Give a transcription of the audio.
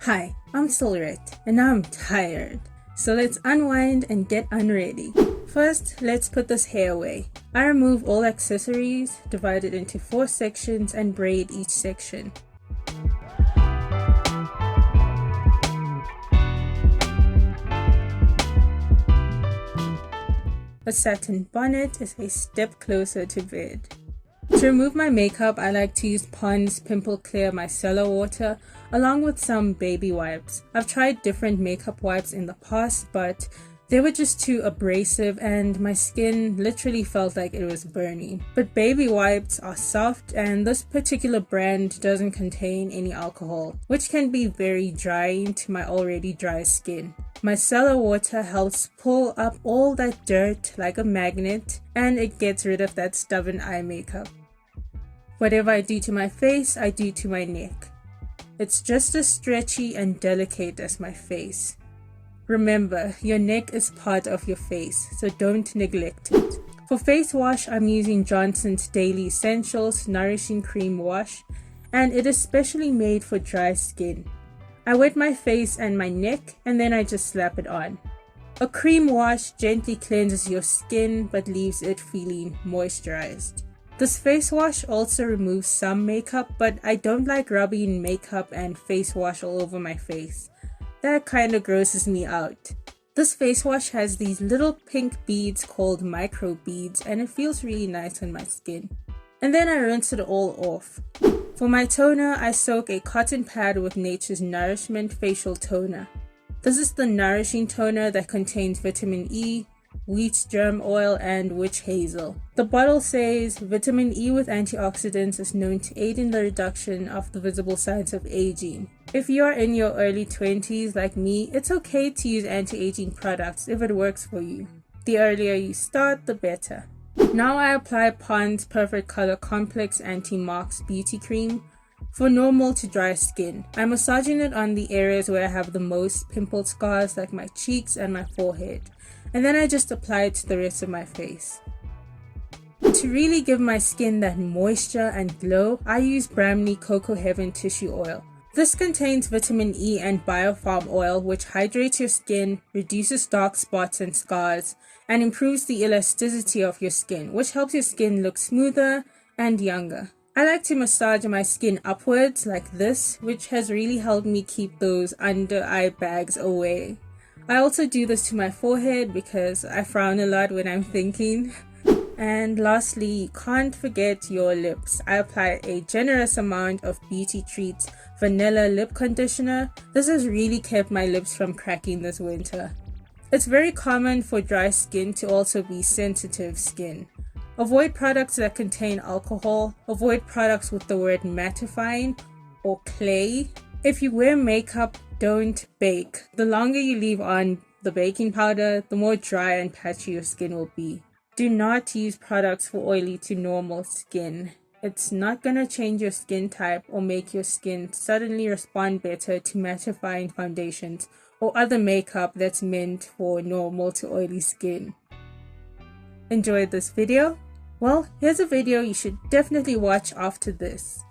Hi, I'm Sylrette, and I'm tired. So let's unwind and get unready. First, let's put this hair away. I remove all accessories, divide it into 4 sections, and braid each section. A satin bonnet is a step closer to bed. To remove my makeup, I like to use Pond's Pimple Clear Micellar water along with some baby wipes. I've tried different makeup wipes in the past, but they were just too abrasive and my skin literally felt like it was burning. But baby wipes are soft and this particular brand doesn't contain any alcohol, which can be very drying to my already dry skin. Micellar water helps pull up all that dirt like a magnet and it gets rid of that stubborn eye makeup. Whatever I do to my face, I do to my neck. It's just as stretchy and delicate as my face. Remember, your neck is part of your face, so don't neglect it. For face wash, I'm using Johnson's Daily Essentials Nourishing Cream Wash, and it is specially made for dry skin. I wet my face and my neck, and then I just slap it on. A cream wash gently cleanses your skin, but leaves it feeling moisturized. This face wash also removes some makeup, but I don't like rubbing makeup and face wash all over my face. That kind of grosses me out. This face wash has these little pink beads called micro beads and it feels really nice on my skin. And then I rinse it all off. For my toner, I soak a cotton pad with Nature's Nourishment facial toner. This is the nourishing toner that contains vitamin E, wheat germ oil, and witch hazel. The bottle says vitamin E with antioxidants is known to aid in the reduction of the visible signs of aging. If you are in your early 20s like me, it's okay to use anti-aging products if it works for you. The earlier you start, the better. Now I apply Pond's Perfect Color Complex Anti-Marks Beauty Cream for normal to dry skin. I'm massaging it on the areas where I have the most pimple scars like my cheeks and my forehead. And then I just apply it to the rest of my face. To really give my skin that moisture and glow, I use Bramley Cocoa Heaven Tissue Oil. This contains vitamin E and biofilm oil which hydrates your skin, reduces dark spots and scars, and improves the elasticity of your skin, which helps your skin look smoother and younger. I like to massage my skin upwards like this, which has really helped me keep those under eye bags away. I also do this to my forehead because I frown a lot when I'm thinking. And lastly, you can't forget your lips. I apply a generous amount of Beauty Treats Vanilla Lip Conditioner. This has really kept my lips from cracking this winter. It's very common for dry skin to also be sensitive skin. Avoid products that contain alcohol. Avoid products with the word mattifying or clay. If you wear makeup, don't bake. The longer you leave on the baking powder, the more dry and patchy your skin will be. Do not use products for oily to normal skin. It's not gonna change your skin type or make your skin suddenly respond better to mattifying foundations or other makeup that's meant for normal to oily skin. Enjoyed this video? Well, here's a video you should definitely watch after this.